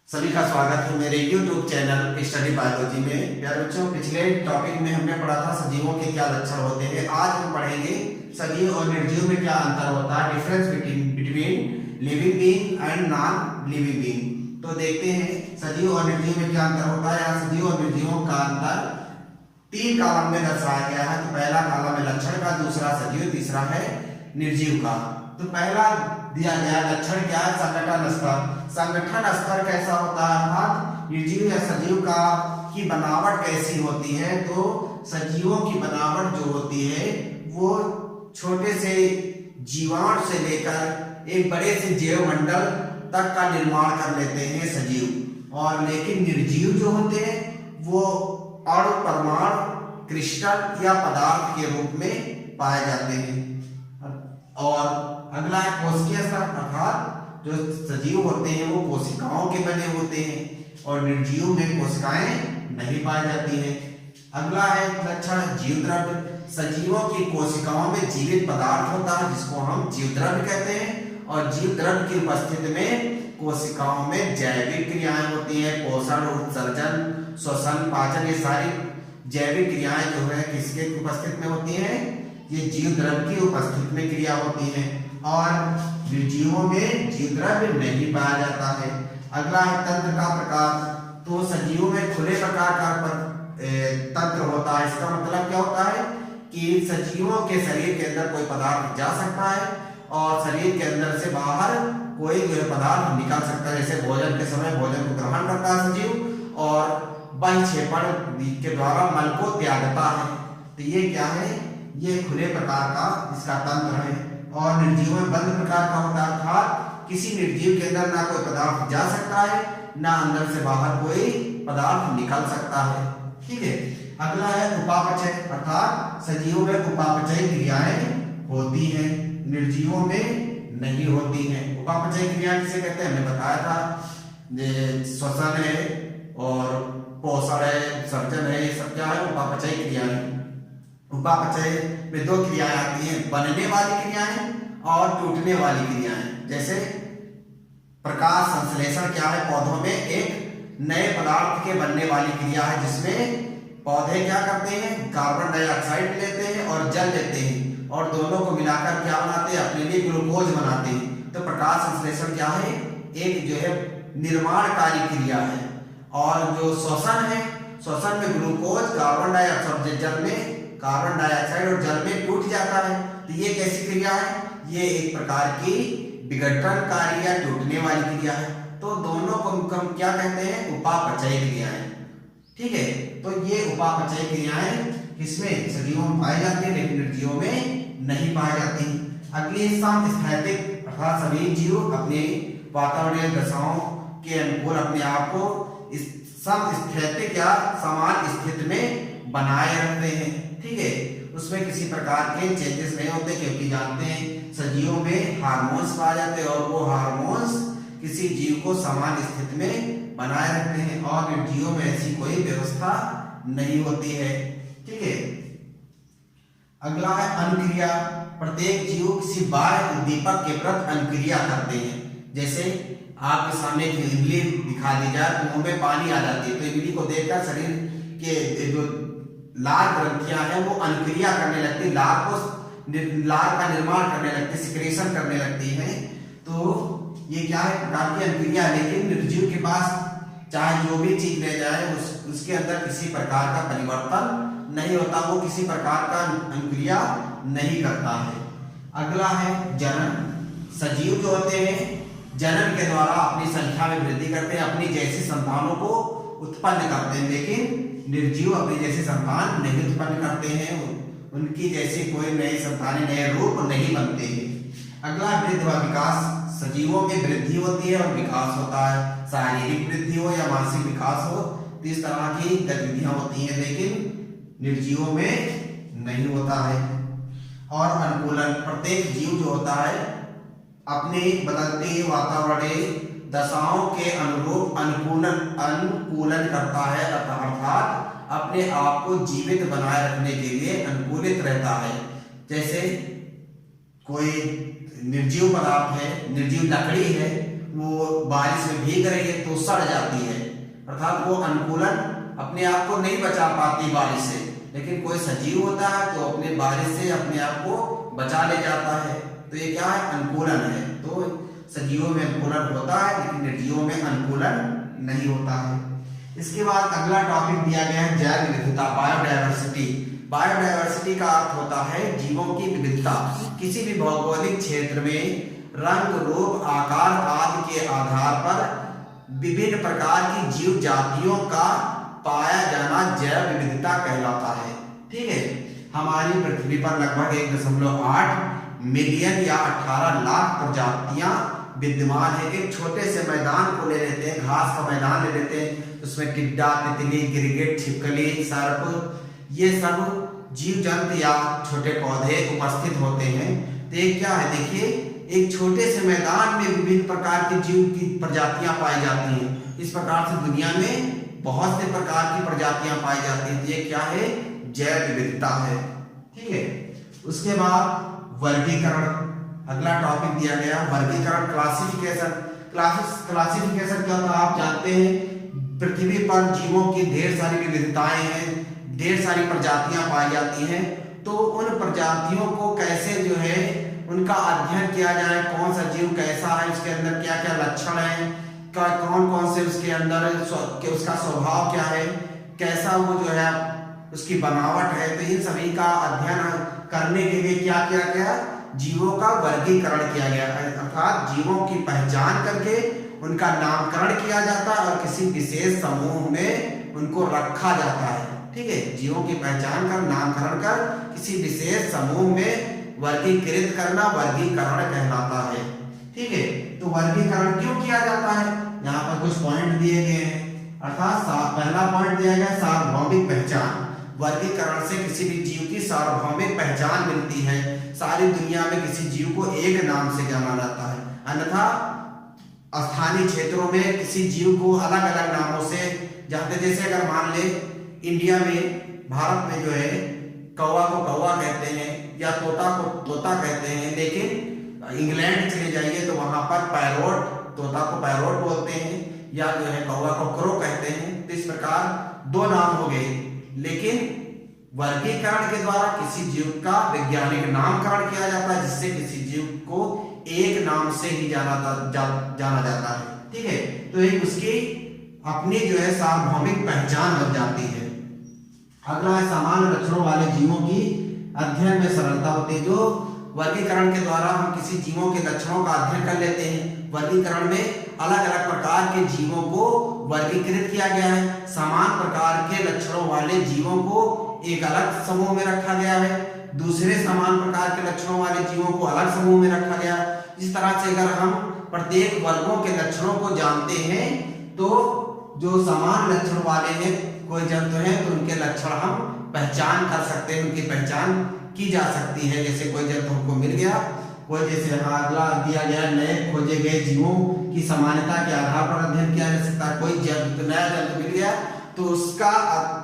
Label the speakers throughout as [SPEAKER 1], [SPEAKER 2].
[SPEAKER 1] सभी का स्वागत है मेरे YouTube चैनल स्टडी बायोलॉजी में। प्यारे बच्चों, पिछले टॉपिक में हमने पढ़ा था सजीवों के क्या लक्षण होते हैं। आज हम पढ़ेंगे सजीव और निर्जीव में क्या अंतर होता है, difference between living being and non living being. तो देखते हैं सजीव और निर्जीव में क्या अंतर होता है। यहाँ सजीव और निर्जीवों का अंतर 3 कॉलम में दर्शाया गया है। तो पहला कॉलम है लक्षण का, दूसरा सजीव, तीसरा है निर्जीव का। तो पहला दिया गया लक्षण क्या है, संगठन स्तर। संगठन स्तर कैसा होता है, अर्थात निर्जीव या सजीव का की बनावट कैसी होती है। तो सजीवों की बनावट जो होती है वो छोटे से जीवाणु से लेकर एक बड़े से जैव मंडल तक का निर्माण कर लेते हैं सजीव। और लेकिन निर्जीव जो होते हैं वो अणु, परमाणु, क्रिस्टल या पदार्थ के रूप में पाए जाते हैं। और अगला है कोशिकीय स्तर, अर्थात जो सजीव होते हैं वो कोशिकाओं के बने होते हैं और निर्जीव में कोशिकाएं नहीं पाई जाती हैं। अगला है लक्षण जीव द्रव्य। सजीवों की कोशिकाओं में जीवित पदार्थ होता है जिसको हम जीव द्रव्य कहते हैं। और जीव द्रव्य की उपस्थिति में कोशिकाओं में जैविक क्रियाएं होती हैं, पोषण, उत्सर्जन, श्वसन, पाचन। ये सारी जैविक क्रियाएं जो है किसके उपस्थिति में होती हैं, ये जीव द्रव्य की उपस्थिति में क्रिया होती है। और निर्जीवों में जीव द्रव्य नहीं पाया जाता है। अगला है तंत्र का प्रकार। तो सजीवों में खुले प्रकार का तंत्र होता है। इसका मतलब क्या होता है कि सजीवों के शरीर के अंदर कोई पदार्थ जा सकता है और शरीर के अंदर से बाहर कोई जो पदार्थ निकल सकता है। जैसे भोजन के समय भोजन को ग्रहण करता है सजीव और बहिक्षेपण के द्वारा मल को त्यागता है। तो ये क्या है, ये खुले प्रकार का इसका तंत्र है। और निर्जीव में बंद प्रकार का होता है, अर्थात किसी निर्जीव के अंदर ना कोई पदार्थ जा सकता है ना अंदर से बाहर कोई पदार्थ निकल सकता है। ठीक है। अगला है उपापचय, अर्थात सजीवों में उपापचय क्रियाएं होती हैं, निर्जीवों में नहीं होती हैं। उपापचय क्रिया किसे कहते हैं, हमने बताया था। श्वसन है और पोषण है, उत्सर्जन है, ये सब क्या है, उपापचय क्रियाएं। उपापचय में 2 क्रियाएं आती हैं, बनने वाली क्रियाएं और टूटने वाली क्रियाएं। जैसे प्रकाश संश्लेषण क्या है, पौधों में एक नए पदार्थ के बनने वाली क्रिया है जिसमें पौधे क्या करते हैं, कार्बन डाइऑक्साइड लेते हैं और जल लेते हैं और दोनों को मिलाकर क्या बनाते हैं, अपने लिए ग्लूकोज बनाते हैं। तो प्रकाश संश्लेषण क्या है, एक जो है निर्माणकारी क्रिया है। और जो श्वसन है, श्वसन में ग्लूकोज कार्बन डाइऑक्साइड जल में कार्बन डाइऑक्साइड और जल में टूट जाता है। तो ये कैसी क्रिया है, ये एक प्रकार की विघटनकारी या टूटने वाली क्रिया है। तो दोनों को हम क्या कहते हैं, उपापचय क्रियाएं। ठीक है। तो ये उपापचय क्रियाएं किसमें, सजीवों में पाई जाती है लेकिन निर्जीवों में नहीं पाई जाती। अगली स्थैतिक, अर्थात सभी जीव अपने वातावरणीय दशाओं के अनुकूल अपने आप को समस्थैतिक या समान स्थिति में बनाए रखते हैं। ठीक है। उसमें किसी प्रकार के चेंजेस नहीं होते क्योंकि जानते हैं सजीवों में हार्मोन्स पाए जाते हैं और वो हार्मोन्स किसी जीव को समान स्थिति में बनाए रखते हैं। और निर्जीवों में ऐसी कोई व्यवस्था नहीं होती है। ठीक है। अगला है अनुक्रिया। प्रत्येक जीव किसी बाह्य उद्दीपक के प्रति अनुक्रिया करते हैं। जैसे आपके सामने एक इमली दिखा दी जाए तो मुंह में पानी आ जाती है, तो इमली को देखकर शरीर के जो लार ग्रंथियां हैं वो अनुक्रिया करने लगती, लार का निर्माण करने लगती, सिक्रेशन करने लगती हैं। तो ये क्या है, प्रकार की अनुक्रिया। लेकिन निर्जीव के पास चाहे जो भी चीज ले जाए उसके अंदर किसी प्रकार का परिवर्तन नहीं होता, वो किसी प्रकार का अनुक्रिया नहीं करता है। अगला है जनन। सजीव जो होते हैं जनन के द्वारा अपनी संख्या में वृद्धि करते हैं, अपनी जैसी संतानों को उत्पन्न करते हैं। लेकिन निर्जीव अपनी जैसी संतान नहीं उत्पन्न करते हैं, उनकी जैसी कोई नई संतानें, नए रूप नहीं बनते हैं। अगला वृद्धि व विकास। सजीवों में वृद्धि होती है और विकास होता है, शारीरिक वृद्धि हो या मानसिक विकास हो, तो इस तरह की गतिविधियां होती हैं, लेकिन निर्जीवों में नहीं होता है। और अनुकूलन। प्रत्येक जीव जो होता है अपने बदलते वातावरणीय दशाओं के अनुरूप अनुकूलन करता है, अर्थात अपने आप को जीवित बनाए रखने के लिए अनुकूलित रहता है। जैसे कोई निर्जीव पदार्थ है, निर्जीव लकड़ी है, वो बारिश में भीग रही है तो सड़ जाती है, अर्थात वो अनुकूलन अपने आप को नहीं बचा पाती बारिश से। लेकिन कोई सजीव होता है तो अपने बारिश से अपने आप को बचा ले जाता है। तो ये क्या है? अनुकूलन है। तो सजीवों में अनुकूलन होता है लेकिन निर्जीवों में अनुकूलन नहीं होता है। इसके बाद अगला टॉपिक दिया गया है जैव विविधता, बायोडायवर्सिटी। बायोडायवर्सिटी का अर्थ होता है जीवों की विविधता। किसी भी भौगोलिक क्षेत्र में रंग, रूप, आकार आदि के आधार पर विभिन्न प्रकार की जीव जातियों का पाया जाना जैव विविधता कहलाता है। ठीक है, हमारी पृथ्वी पर लगभग 1.8 मिलियन या 18 लाख प्रजातियां विद्यमान है। एक छोटे से मैदान को ले लेते हैं, घास का मैदान ले लेते हैं, उसमें टिड्डा, तितली, गिरगिट, छिपकली, सर्प, ये सब जीव जंतु या छोटे पौधे उपस्थित होते हैं। तो ये क्या है? देखिए, एक छोटे से मैदान में विभिन्न प्रकार के जीव की प्रजातियां पाई जाती हैं। इस प्रकार से दुनिया में बहुत से प्रकार की प्रजातियां पाई जाती हैं। तो ये क्या है? जैव विविधता है। ठीक है, उसके बाद वर्गीकरण, अगला टॉपिक दिया गया वर्गीकरण, क्लासिफिकेशन। क्लासिफिकेशन क्या होता है? आप जानते हैं पृथ्वी पर जीवों की ढेर सारी विविधताएं हैं, ढेर सारी प्रजातियां पाई जाती हैं। तो उन प्रजातियों को कैसे जो है उनका अध्ययन किया जाए, कौन सा जीव कैसा है, उसके अंदर क्या क्या लक्षण है, कौन कौन से उसके अंदर उसका स्वभाव क्या है, कैसा वो जो है उसकी बनावट है। तो इन सभी का अध्ययन करने के लिए क्या किया गया? जीवों का वर्गीकरण किया गया, अर्थात जीवों की पहचान करके उनका नामकरण किया जाता है और किसी विशेष समूह में उनको रखा जाता है। ठीक है, जीवों की पहचान कर, नामकरण कर किसी विशेष समूह में वर्गीकृत करना वर्गीकरण कहलाता है। ठीक है, तो वर्गीकरण क्यों किया जाता है? यहाँ पर कुछ पॉइंट दिए गए हैं, अर्थात पहला पॉइंट दिया गया सार्वभौमिक पहचान। वर्गीकरण से किसी भी जीव की सार्वभौमिक पहचान मिलती है। सारी दुनिया में किसी जीव को एक नाम से जाना जाता है, अन्यथा स्थानीय क्षेत्रों में किसी जीव को अलग अलग नामों से जानते। जैसे अगर मान ले इंडिया में, भारत में जो है कौवा को कौवा कहते हैं या तोता को तोता कहते हैं, लेकिन इंग्लैंड चले जाइए तो वहां पर पैरोट, तोता को पैरोट बोलते हैं या जो है कौवा को क्रो कहते हैं। तो इस प्रकार दो नाम हो गए। लेकिन वर्गीकरण के द्वारा किसी जीव का वैज्ञानिक नामकरण किया जाता है, जिससे किसी जीव को एक नाम से ही जाना जाता है। ठीक है, तो एक उसकी अपनी जो है सार्वभौमिक पहचान बन जाती है। अगला है समान लक्षणों वाले जीवों की अध्ययन में सरलता होती है। जो वर्गीकरण के द्वारा हम किसी जीवों के लक्षणों का अध्ययन कर लेते हैं। वर्गीकरण में अलग अलग प्रकार के जीवों को वर्गीकृत किया गया है। समान प्रकार के लक्षणों वाले जीवों को एक अलग समूह में रखा गया है, दूसरे समान प्रकार के लक्षणों वाले जीवों को अलग समूह में रखा गया। इस तरह से अगर हम प्रत्येक वर्गों के लक्षणों को जानते हैं तो जो समान लक्षण वाले हैं कोई जंतु हैं तो उनके लक्षण हम पहचान कर सकते हैं, उनकी पहचान की जा सकती है। जैसे कोई जंतु हमको मिल गया, कोई जैसे अगला दिया गया नए खोजे गए जीवों की समानता के आधार पर अध्ययन किया जा सकता है। कोई जंतु नया जंतु मिल गया तो उसका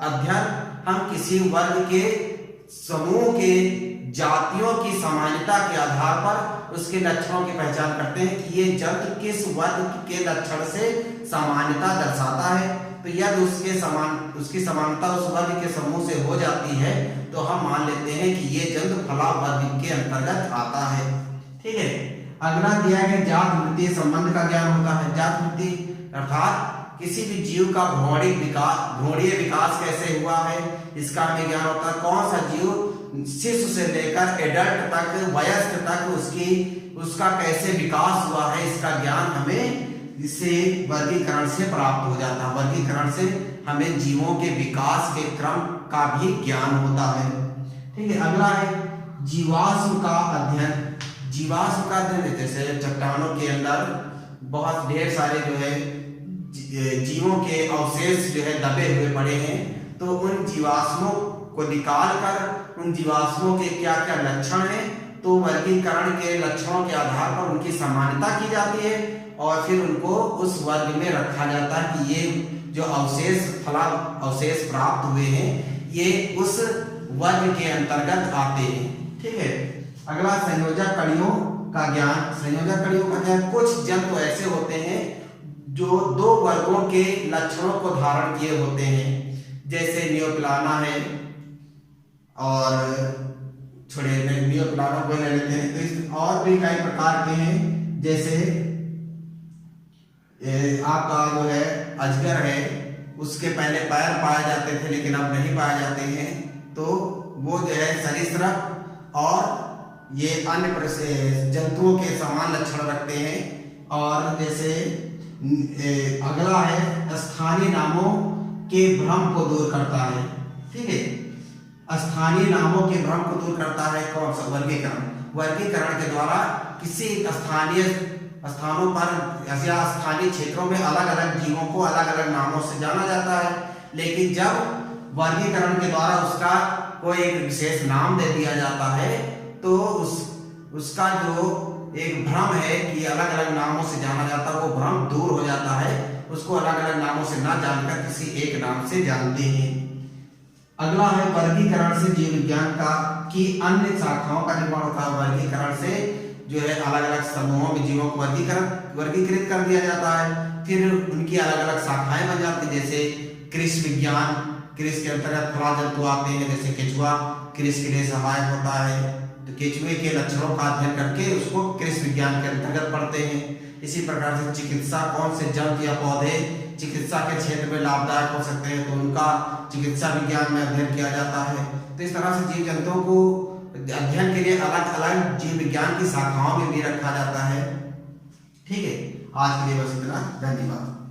[SPEAKER 1] अध्ययन हम किसी वर्ग के समूह के जातियों की समानता के आधार पर उसके लक्षणों की पहचान करते हैं कि ये जंतु किस वर्ग के लक्षण से समानता दर्शाता है। तो यदि उसकी समानता उस वर्ग के समूह से हो जाती है तो हम मान लेते हैं कि ये जंतु फला वर्ग के अंतर्गत आता है। ठीक है, अगला दिया गया जात वृत्तीय संबंध का ज्ञान होता है। जात वृत्ति अर्थात किसी भी जीव का भ्रूणीय विकास कैसे हुआ है, इसका हमें ज्ञान होता है। कौन सा जीव शिशु से लेकर एडल्ट तक, वयस्क तक उसका कैसे विकास हुआ है, इसका ज्ञान हमें इससे वर्गीकरण से प्राप्त हो जाता है। वर्गीकरण से हमें जीवों के विकास के क्रम का भी ज्ञान होता है। ठीक है, अगला है जीवाश्म का अध्ययन। जीवाश्म का अध्ययन जैसे चट्टानों के अंदर बहुत ढेर सारे जो है जीवों के अवशेष जो है दबे हुए पड़े हैं, तो उन जीवाश्मों को निकाल कर उन जीवाश्मों के क्या क्या लक्षण हैं, तो वर्गीकरण के लक्षणों के आधार पर उनकी समानता की जाती है और फिर उनको उस वर्ग में रखा जाता है कि ये जो अवशेष प्राप्त हुए हैं ये उस वर्ग के अंतर्गत आते हैं। ठीक है, अगला संयोजक कणियों का ज्ञान, संयोजक कड़ियों का ज्ञान। कुछ जंतु ऐसे होते हैं जो दो वर्गों के लक्षणों को धारण किए होते हैं, जैसे नियोप्लाना है और छोड़े नियोप्लाना को ले लेते हैं। तो और भी कई प्रकार के हैं, जैसे आपका जो है अजगर है, उसके पहले पैर पाए जाते थे लेकिन अब नहीं पाए जाते हैं। तो वो जो है सरीसृप और ये अन्य जंतुओं के समान लक्षण रखते हैं। और जैसे अगला है स्थानीय नामों के भ्रम को दूर करता है। ठीक है, स्थानीय नामों के भ्रम को दूर करता है कौन सा? वर्गीकरण। वर्गीकरण के द्वारा किसी स्थानीय स्थानों पर या स्थानीय क्षेत्रों में अलग अलग जीवों को अलग अलग नामों से जाना जाता है, लेकिन जब वर्गीकरण के द्वारा उसका कोई एक विशेष नाम दे दिया जाता है तो उसका जो एक भ्रम है कि अलग अलग नामों से जाना जाता है, वो भ्रम दूर हो जाता है। उसको अलग अलग नामों से ना जानकर किसी एक नाम से जानते हैं। अगला है वर्गीकरण से जीव विज्ञान की अन्य शाखाओं का निर्माण होता है। वर्गीकरण से जो है अलग अलग समूहों में जीवों को वर्गीकृत कर दिया जाता है, फिर उनकी अलग अलग शाखाएं बन जाती है। जैसे कृषि विज्ञान, कृषि के अंतर्गत थोड़ा जंतु आते हैं, जैसे केचुआ कृषि के लिए सहायक होता है, तो केचुए के लक्षणों का अध्ययन करके उसको कृषि विज्ञान के अंतर्गत पढ़ते हैं। इसी प्रकार से चिकित्सा, कौन से जंतु या पौधे चिकित्सा के क्षेत्र में लाभदायक हो सकते हैं, तो उनका चिकित्सा विज्ञान में अध्ययन किया जाता है। तो इस तरह से जीव जंतुओं को अध्ययन के लिए अलग अलग जीव विज्ञान की शाखाओं में भी रखा जाता है। ठीक है, आज के लिए बस इतना, धन्यवाद।